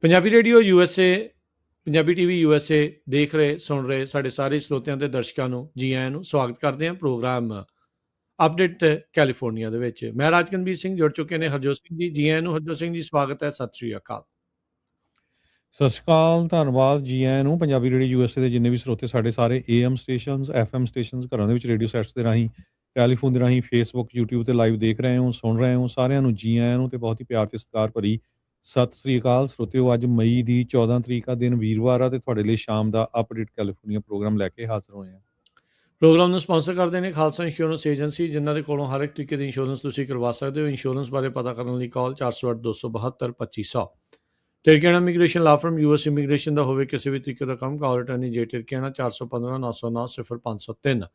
Punjabi radio USA, Punjabi TV USA ਦੇਖ ਰਹੇ ਸੁਣ ਰਹੇ ਸਾਡੇ ਸਾਰੇ ਸਰੋਤਿਆਂ ਤੇ ਦਰਸ਼ਕਾਂ ਨੂੰ ਜੀ ਆਇਆਂ ਨੂੰ ਸਵਾਗਤ ਕਰਦੇ ਹਾਂ ਪ੍ਰੋਗਰਾਮ ਅਪਡੇਟ ਕੈਲੀਫੋਰਨੀਆ ਦੇ ਵਿੱਚ। ਮੈਂ ਰਾਜਕਨਵੀਰ ਸਿੰਘ, ਜੁੜ ਚੁੱਕੇ ਨੇ ਹਰਜੋਤ ਸਿੰਘ ਜੀ। ਜੀ ਆਇਆਂ ਨੂੰ ਹਰਜੋਤ ਸਿੰਘ ਜੀ, ਸਵਾਗਤ ਹੈ, ਸਤਿ ਸ਼੍ਰੀ ਅਕਾਲ। ਸਤਿ ਸ਼੍ਰੀ ਅਕਾਲ, ਧੰਨਵਾਦ ਜੀ ਆਇਆਂ ਨੂੰ। ਪੰਜਾਬੀ ਰੇਡੀਓ USA ਦੇ ਜਿੰਨੇ ਵੀ ਸਰੋਤੇ ਸਾਡੇ ਸਾਰੇ AM ਸਟੇਸ਼ਨਸ, FM ਸਟੇਸ਼ਨਸ, ਘਰਾਂ ਦੇ ਵਿੱਚ ਰੇਡੀਓ ਸੈਟਸ ਦੇ ਰਾਹੀਂ, ਟੈਲੀਫੋਨ ਦੇ ਰਾਹੀਂ, ਫੇਸਬੁੱਕ, YouTube ਤੇ ਲਾਈਵ ਦੇਖ ਰਹੇ ਹੋ, ਸੁਣ ਰਹੇ ਹੋ, ਸਾਰਿਆਂ ਨੂੰ ਜੀ ਆਇਆਂ ਨੂੰ ਤੇ ਬਹੁਤ ਹੀ ਪਿਆਰ ਤੇ ਸਤਿਕਾਰ ਭਰੀ ਸਤਿ ਸ਼੍ਰੀ ਅਕਾਲ। ਸਰੋਤਿਓ, ਅੱਜ ਮਈ ਦੀ 14 ਤਰੀਕ ਦਾ ਦਿਨ ਵੀਰਵਾਰ ਆ ਤੇ ਤੁਹਾਡੇ ਲਈ ਸ਼ਾਮ ਦਾ ਅਪਡੇਟ ਕੈਲੀਫੋਰਨੀਆ ਪ੍ਰੋਗਰਾਮ ਲੈ ਕੇ ਹਾਜ਼ਰ ਹੋਏ ਹਾਂ। ਪ੍ਰੋਗਰਾਮ ਨੂੰ ਸਪਾਂਸਰ ਕਰਦੇ ਨੇ ਖਾਲਸਾ ਇੰਸ਼ੋਰੈਂਸ ਏਜੰਸੀ, ਜਿਨ੍ਹਾਂ ਦੇ ਕੋਲੋਂ ਹਰ ਇੱਕ ਤਰੀਕੇ ਦੀ ਇੰਸ਼ੋਰੈਂਸ ਤੁਸੀਂ ਕਰਵਾ ਸਕਦੇ ਹੋ। ਇੰਸ਼ੋਰੈਂਸ ਬਾਰੇ ਪਤਾ ਕਰਨ ਲਈ ਕਾਲ 408-272-2500। ਟਿਰਕਿਆਣਾ ਇਮੀਗ੍ਰੇਸ਼ਨ ਲਾ ਫਰਮ US ਇਮੀਗ੍ਰੇਸ਼ਨ ਦਾ ਹੋਵੇ ਕਿਸੇ ਵੀ ਤਰੀਕੇ ਦਾ ਕੰਮ, ਕਾਲ ਅਟਾਰਨੀ ਜੇ ਟਿਰਕਿਆਣਾ 415-909-0503।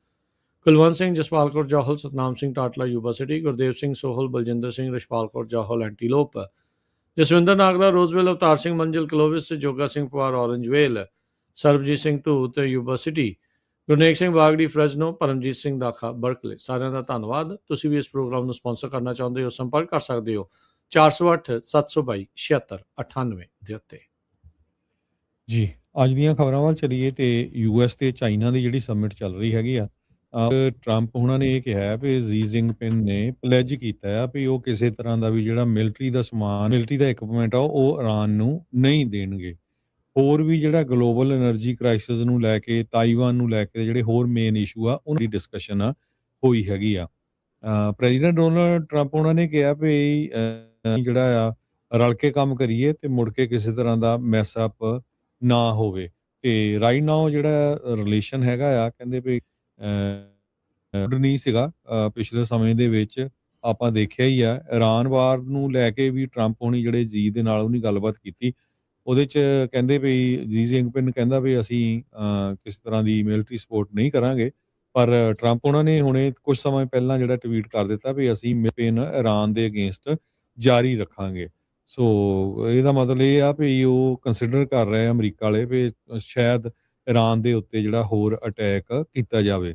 ਕੁਲਵੰਤ ਸਿੰਘ, ਜਸਪਾਲ ਕੌਰ ਜੌਹਲ, ਸਤਨਾਮ ਸਿੰਘ ਟਾਟਲਾ ਯੂਬਾ ਸਿਟੀ, ਗੁਰਦੇਵ ਸਿੰਘ ਸੋਹਲ, ਬਲਜਿੰਦਰ ਸਿੰਘ, ਰਸ਼ਪਾਲ ਕੌਰ ਜੌਹਲ ਐਂਟੀਲੋਪ, ਜਸਵਿੰਦਰ ਨਾਗਰਾ ਰੋਜ਼ਵਿਲ, ਅਵਤਾਰ ਸਿੰਘ ਮੰਜ਼ਿਲ ਕਲੋਵਿਸ, ਜੋਗਾ ਸਿੰਘ ਪਵਾਰ ਔਰੰਜਵੇਲ, ਸਰਬਜੀਤ ਸਿੰਘ ਧੂਤ ਯੂਬਾ ਸਿਟੀ, ਗੁਰਨੇਕ ਸਿੰਘ ਬਾਗੜੀ ਫਰੈਜ਼ਨੋ, ਪਰਮਜੀਤ ਸਿੰਘ ਦਾਖਾ ਬਰਕਲੇ। ਸਾਰਿਆਂ ਦਾ ਧੰਨਵਾਦ। ਤੁਸੀਂ ਵੀ ਇਸ ਪ੍ਰੋਗਰਾਮ ਨੂੰ ਸਪਾਂਸਰ ਕਰਨਾ ਚਾਹੁੰਦੇ ਹੋ, ਸੰਪਰਕ ਕਰ ਸਕਦੇ ਹੋ 408-722-7698 ਦੇ ਉੱਤੇ। ਜੀ, ਅੱਜ ਦੀਆਂ ਖਬਰਾਂ ਵੱਲ ਚਲੀਏ ਤੇ US ਤੇ ਚਾਈਨਾ ਦੀ ਜਿਹੜੀ ਸਮਿਟ ਚੱਲ ਰਹੀ ਹੈਗੀ ਆ, ਟਰੰਪ ਉਹਨਾਂ ਨੇ ਇਹ ਕਿਹਾ ਵੀ ਜੀ ਜਿੰਗਪਿੰਗ ਨੇ ਪਲੈਜ ਕੀਤਾ ਆ ਵੀ ਉਹ ਕਿਸੇ ਤਰ੍ਹਾਂ ਦਾ ਵੀ ਜਿਹੜਾ ਮਿਲਟਰੀ ਦਾ ਸਮਾਨ, ਮਿਲਟਰੀ ਦਾ ਇਕਵਿਪਮੈਂਟ ਆ ਉਹ ਇਰਾਨ ਨੂੰ ਨਹੀਂ ਦੇਣਗੇ। ਹੋਰ ਵੀ ਜਿਹੜਾ ਗਲੋਬਲ એનર્ਜੀ ਕ੍ਰਾਈਸਿਸ ਨੂੰ ਲੈ ਕੇ, ਤਾਈਵਾਨ ਨੂੰ ਲੈ ਕੇ ਜਿਹੜੇ ਹੋਰ ਮੇਨ ਇਸ਼ੂ ਆ ਉਹਨਾਂ ਦੀ ਡਿਸਕਸ਼ਨ ਹੋਈ ਹੈਗੀ ਆ। ਪ੍ਰੈਜ਼ੀਡੈਂਟ ਡੋਨਲਡ ਟਰੰਪ ਉਹਨਾਂ ਨੇ ਕਿਹਾ ਵੀ ਜਿਹੜਾ ਆ ਰਲ ਕੇ ਕੰਮ ਕਰੀਏ ਤੇ ਮੁੜ ਕੇ ਕਿਸੇ ਤਰ੍ਹਾਂ ਦਾ ਮੈਸ ਅਪ ਨਾ ਹੋਵੇ। ਤੇ ਰਾਈਟ ਨਾਓ ਜਿਹੜਾ ਰਿਲੇਸ਼ਨ ਹੈਗਾ ਆ, ਕਹਿੰਦੇ ਵੀ ਨਹੀਂ ਸੀਗਾ ਪਿਛਲੇ ਸਮੇਂ ਦੇ ਵਿੱਚ ਆਪਾਂ ਦੇਖਿਆ ਹੀ ਆ। ਇਰਾਨ ਵਾਰ ਨੂੰ ਲੈ ਕੇ ਵੀ ਟਰੰਪ ਹੋਣੀ ਜਿਹੜੇ ਜੀ ਦੇ ਨਾਲ ਉਹਨੀ ਗੱਲਬਾਤ ਕੀਤੀ, ਉਹਦੇ 'ਚ ਕਹਿੰਦੇ ਵੀ ਜੀ ਜਿੰਗਪਿੰਗ ਕਹਿੰਦਾ ਵੀ ਅਸੀਂ ਕਿਸੇ ਤਰ੍ਹਾਂ ਦੀ ਮਿਲਟਰੀ ਸਪੋਰਟ ਨਹੀਂ ਕਰਾਂਗੇ, ਪਰ ਟਰੰਪ ਉਹਨਾਂ ਨੇ ਹੁਣੇ ਕੁਝ ਸਮਾਂ ਪਹਿਲਾਂ ਜਿਹੜਾ ਟਵੀਟ ਕਰ ਦਿੱਤਾ ਵੀ ਅਸੀਂ ਮਿਲਪੇਨ ਇਰਾਨ ਦੇ ਅਗੇਂਸਟ ਜਾਰੀ ਰੱਖਾਂਗੇ। ਸੋ ਇਹਦਾ ਮਤਲਬ ਇਹ ਆ ਵੀ ਉਹ ਕੰਸੀਡਰ ਕਰ ਰਹੇ ਅਮਰੀਕਾ ਵਾਲੇ ਵੀ ਸ਼ਾਇਦ ਇਰਾਨ ਦੇ ਉੱਤੇ ਜਿਹੜਾ ਹੋਰ ਅਟੈਕ ਕੀਤਾ ਜਾਵੇ।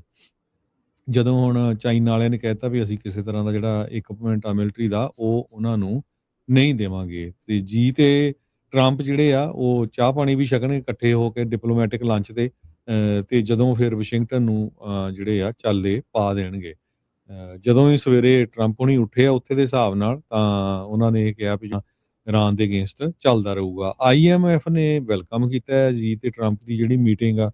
ਜਦੋਂ ਹੁਣ ਚਾਈਨਾ ਵਾਲਿਆਂ ਨੇ ਕਹਿਤਾ ਵੀ ਅਸੀਂ ਕਿਸੇ ਤਰ੍ਹਾਂ ਦਾ ਜਿਹੜਾ ਇਕਵਿਪਮੈਂਟ ਆ ਮਿਲਟਰੀ ਦਾ ਉਹ ਉਹਨਾਂ ਨੂੰ ਨਹੀਂ ਦੇਵਾਂਗੇ। ਤੇ ਜੀ ਤੇ ਟਰੰਪ ਜਿਹੜੇ ਆ ਉਹ ਚਾਹ ਪਾਣੀ ਵੀ ਛਕਣਗੇ ਇਕੱਠੇ ਹੋ ਕੇ ਡਿਪਲੋਮੈਟਿਕ ਲੰਚ ਤੇ ਜਦੋਂ ਫਿਰ ਵਾਸ਼ਿੰਗਟਨ ਨੂੰ ਜਿਹੜੇ ਆ ਚਾਲੇ ਪਾ ਦੇਣਗੇ। ਜਦੋਂ ਹੀ ਸਵੇਰੇ ਟਰੰਪ ਹੁਣੀ ਉੱਠੇ ਆ ਉੱਥੇ ਦੇ ਹਿਸਾਬ ਨਾਲ, ਤਾਂ ਉਹਨਾਂ ਨੇ ਇਹ ਕਿਹਾ ਵੀ ਇਰਾਨ ਦੇ ਅਗੇਂਸਟ ਚੱਲਦਾ ਰਹੂਗਾ। IMF ਨੇ ਵੈਲਕਮ ਕੀਤਾ ਹੈ ਜੀ ਤੇ ਟਰੰਪ ਦੀ ਜਿਹੜੀ ਮੀਟਿੰਗ ਆ,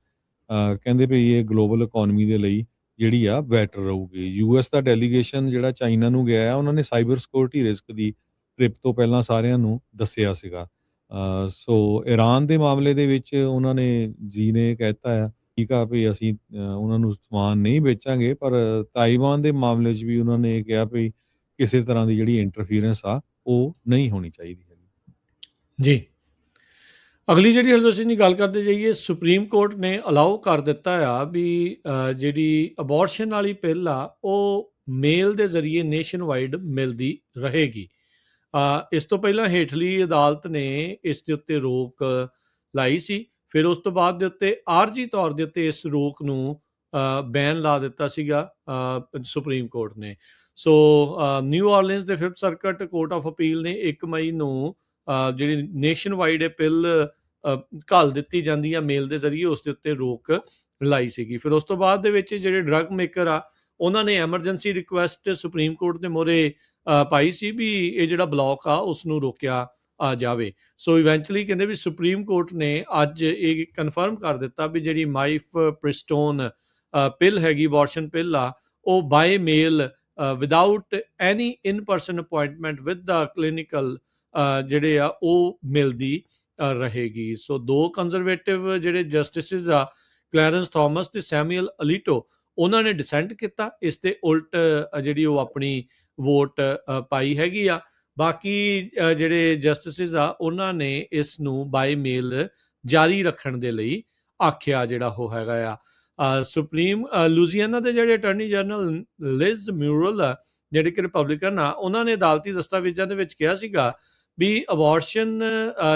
ਕਹਿੰਦੇ ਵੀ ਇਹ ਗਲੋਬਲ ਇਕੋਨਮੀ ਦੇ ਲਈ ਜਿਹੜੀ ਆ ਬੈਟਰ ਰਹੂਗੀ। US ਦਾ ਡੈਲੀਗੇਸ਼ਨ ਜਿਹੜਾ ਚਾਈਨਾ ਨੂੰ ਗਿਆ ਆ, ਉਹਨਾਂ ਨੇ ਸਾਈਬਰ ਸਿਕਿਉਰਿਟੀ ਰਿਸਕ ਦੀ ਟ੍ਰਿਪ ਤੋਂ ਪਹਿਲਾਂ ਸਾਰਿਆਂ ਨੂੰ ਦੱਸਿਆ ਸੀਗਾ। ਸੋ ਇਰਾਨ ਦੇ ਮਾਮਲੇ ਦੇ ਵਿੱਚ ਉਹਨਾਂ ਨੇ ਜੀ ਨੇ ਕਹਿਤਾ ਆ ਠੀਕ ਆ ਵੀ ਅਸੀਂ ਉਹਨਾਂ ਨੂੰ ਸਮਾਨ ਨਹੀਂ ਵੇਚਾਂਗੇ, ਪਰ ਤਾਈਵਾਨ ਦੇ ਮਾਮਲੇ 'ਚ ਵੀ ਉਹਨਾਂ ਨੇ ਕਿਹਾ ਵੀ ਕਿਸੇ ਤਰ੍ਹਾਂ ਦੀ ਜਿਹੜੀ ਇੰਟਰਫੀਰੈਂਸ ਆ ਉਹ ਨਹੀਂ ਹੋਣੀ ਚਾਹੀਦੀ ਹੈ ਜੀ। ਅਗਲੀ ਜਿਹੜੀ ਹਰਜੋਤ ਸਿੰਘ ਦੀ ਗੱਲ ਕਰਦੇ ਜਾਈਏ, ਸੁਪਰੀਮ ਕੋਰਟ ਨੇ ਅਲਾਓ ਕਰ ਦਿੱਤਾ ਆ ਵੀ ਜਿਹੜੀ ਅਬੋਰਸ਼ਨ ਵਾਲੀ ਪਿੱਲ ਆ ਉਹ ਮੇਲ ਦੇ ਜ਼ਰੀਏ ਨੇਸ਼ਨ ਵਾਈਡ ਮਿਲਦੀ ਰਹੇਗੀ। ਇਸ ਤੋਂ ਪਹਿਲਾਂ ਹੇਠਲੀ ਅਦਾਲਤ ਨੇ ਇਸ ਦੇ ਉੱਤੇ ਰੋਕ ਲਾਈ ਸੀ, ਫਿਰ ਉਸ ਤੋਂ ਬਾਅਦ ਦੇ ਉੱਤੇ ਆਰਜੀ ਤੌਰ ਦੇ ਉੱਤੇ ਇਸ ਰੋਕ ਨੂੰ ਬੈਨ ਲਾ ਦਿੱਤਾ ਸੀਗਾ ਸੁਪਰੀਮ ਕੋਰਟ ਨੇ। ਸੋ ਨਿਊ ਆਰਲੀਨਸ ਦੇ 5th circuit court of appeal ਨੇ 1 ਮਈ ਨੂੰ ਜਿਹੜੀ ਨੇਸ਼ਨ ਵਾਈਡ ਇਹ ਪਿੱਲ ਘੱਲ ਦਿੱਤੀ ਜਾਂਦੀ ਆ ਮੇਲ ਦੇ ਜ਼ਰੀਏ, ਉਸ ਦੇ ਉੱਤੇ ਰੋਕ ਲਾਈ ਸੀਗੀ। ਫਿਰ ਉਸ ਤੋਂ ਬਾਅਦ ਦੇ ਵਿੱਚ ਜਿਹੜੇ ਡਰੱਗ ਮੇਕਰ ਆ ਉਹਨਾਂ ਨੇ ਐਮਰਜੈਂਸੀ ਰਿਕੁਐਸਟ ਸੁਪਰੀਮ ਕੋਰਟ ਦੇ ਮੋਹਰੇ ਪਾਈ ਸੀ ਵੀ ਇਹ ਜਿਹੜਾ ਬਲੌਕ ਆ ਉਸ ਨੂੰ ਰੋਕਿਆ ਜਾਵੇ। ਸੋ ਇਵੈਂਚੁਅਲੀ ਕਹਿੰਦੇ ਵੀ ਸੁਪਰੀਮ ਕੋਰਟ ਨੇ ਅੱਜ ਇਹ ਕਨਫਰਮ ਕਰ ਦਿੱਤਾ ਵੀ ਜਿਹੜੀ ਮਾਈਫ ਪ੍ਰਿਸਟੋਨ ਪਿੱਲ ਹੈਗੀ, ਅਬੋਰਸ਼ਨ ਪਿੱਲ ਆ, ਉਹ by mail without any in person appointment with the clinical ਜਿਹੜੇ ਆ ਉਹ ਮਿਲਦੀ ਰਹੇਗੀ। ਸੋ 2 ਕੰਜ਼ਰਵੇਟਿਵ ਜਿਹੜੇ ਜਸਟਿਸਿਸ ਆ, ਕਲੈਰੈਂਸ ਥਾਮਸ ਤੇ ਸੈਮੂਅਲ ਅਲੀਟੋ, ਉਹਨਾਂ ਨੇ ਡਿਸੈਂਟ ਕੀਤਾ, ਇਸ ਦੇ ਉਲਟ ਜਿਹੜੀ ਉਹ ਆਪਣੀ ਵੋਟ ਪਾਈ ਹੈਗੀ ਆ। ਬਾਕੀ ਜਿਹੜੇ ਜਸਟਿਸਿਸ ਆ ਉਹਨਾਂ ਨੇ ਇਸ ਨੂੰ ਬਾਏ ਮੇਲ ਜਾਰੀ ਰੱਖਣ ਦੇ ਲਈ ਆਖਿਆ ਜਿਹੜਾ ਉਹ ਹੈਗਾ ਆ। ਸੁਪਰੀਮ ਲੂਜ਼ੀਆਨਾ ਦੇ ਜਿਹੜੇ ਅਟਾਰਨੀ ਜਨਰਲ ਲਿਜ਼ ਮਿਊਰਲ ਆ, ਜਿਹੜੇ ਕਿ ਰਿਪਬਲਿਕਨ ਆ, ਉਹਨਾਂ ਨੇ ਅਦਾਲਤੀ ਦਸਤਾਵੇਜ਼ਾਂ ਦੇ ਵਿੱਚ ਕਿਹਾ ਸੀਗਾ ਵੀ ਅਬੋਰਸ਼ਨ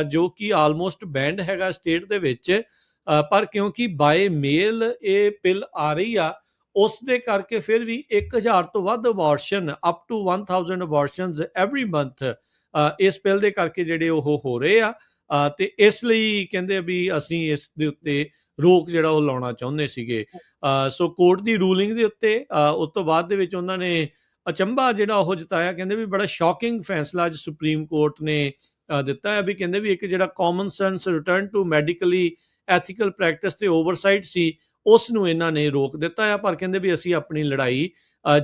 ਜੋ ਕਿ ਆਲਮੋਸਟ ਬੈਂਡ ਹੈਗਾ ਸਟੇਟ ਦੇ ਵਿੱਚ, ਪਰ ਕਿਉਂਕਿ ਬਾਏ ਮੇਲ ਇਹ ਪਿੱਲ ਆ ਰਹੀ ਆ, ਉਸ ਦੇ ਕਰਕੇ ਫਿਰ ਵੀ 1000 ਤੋਂ ਵੱਧ abortion, up to 1000 abortions every month ਇਸ ਪਿੱਲ ਦੇ ਕਰਕੇ ਜਿਹੜੇ ਉਹ ਹੋ ਰਹੇ ਆ। ਤੇ ਇਸ ਲਈ ਕਹਿੰਦੇ ਵੀ ਅਸੀਂ ਇਸ ਦੇ ਉੱਤੇ ਰੋਕ ਜਿਹੜਾ ਉਹ ਲਾਉਣਾ ਚਾਹੁੰਦੇ ਸੀਗੇ। ਸੋ ਕੋਰਟ ਦੀ ਰੂਲਿੰਗ ਦੇ ਉੱਤੇ ਉਸ ਤੋਂ ਬਾਅਦ ਦੇ ਵਿੱਚ ਉਹਨਾਂ ਨੇ ਅਚੰਭਾ ਜਿਹੜਾ ਉਹ ਜਤਾਇਆ, ਕਹਿੰਦੇ ਵੀ ਬੜਾ ਸ਼ੌਕਿੰਗ ਫੈਸਲਾ ਅੱਜ ਸੁਪਰੀਮ ਕੋਰਟ ਨੇ ਦਿੱਤਾ ਹੈ। ਵੀ ਕਹਿੰਦੇ ਵੀ ਇੱਕ ਜਿਹੜਾ common sense return to medically ethical practice ਤੇ ਓਵਰਸਾਈਟ ਸੀ, ਉਸ ਨੂੰ ਇਹਨਾਂ ਨੇ ਰੋਕ ਦਿੱਤਾ ਆ। ਪਰ ਕਹਿੰਦੇ ਵੀ ਅਸੀਂ ਆਪਣੀ ਲੜਾਈ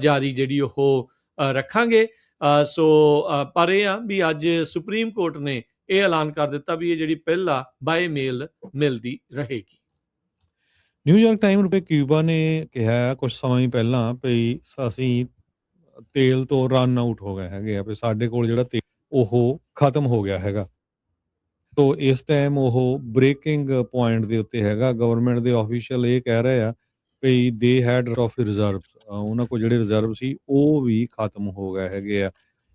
ਜਾਰੀ ਜਿਹੜੀ ਉਹ ਰੱਖਾਂਗੇ। ਪਰ ਇਹ ਆ ਵੀ ਅੱਜ ਸੁਪਰੀਮ ਕੋਰਟ ਨੇ ਇਹ ਐਲਾਨ ਕਰ ਦਿੱਤਾ ਵੀ ਇਹ ਜਿਹੜੀ ਪਹਿਲ ਆ ਬਾਏ ਮੇਲ ਮਿਲਦੀ ਰਹੇਗੀ। ਨਿਊਯਾਰਕ ਟਾਈਮ ਰੁਪਏ ਕਿਊਬਾ ਨੇ ਕਿਹਾ ਕੁਝ ਸਮਾਂ ਹੀ ਪਹਿਲਾਂ ਵੀ ਅਸੀਂ ਤੇਲ ਤੋਂ ਰਨ ਆਊਟ ਹੋ ਗਏ ਹੈਗੇ ਆ, ਵੀ ਸਾਡੇ ਕੋਲ ਜਿਹੜਾ ਤੇਲ ਉਹ ਖਤਮ ਹੋ ਗਿਆ ਹੈਗਾ। ਤੋ ਇਸ ਟਾਈਮ ਉਹ ਬ੍ਰੇਕਿੰਗ ਪੁਆਇੰਟ ਦੇ ਉੱਤੇ ਹੈਗਾ। ਗਵਰਨਮੈਂਟ ਦੇ ਆਫੀਸ਼ੀਅਲ ਇਹ ਕਹਿ ਰਹੇ ਆ ਵੀ ਦੇ ਹੈਡ ਆਫ ਰਿਜ਼ਰਵਸ, ਉਹਨਾਂ ਕੋਲ ਜਿਹੜੇ ਰਿਜ਼ਰਵ ਸੀ ਉਹ ਵੀ ਖਤਮ ਹੋ ਗਏ ਹੈਗੇ ਆ।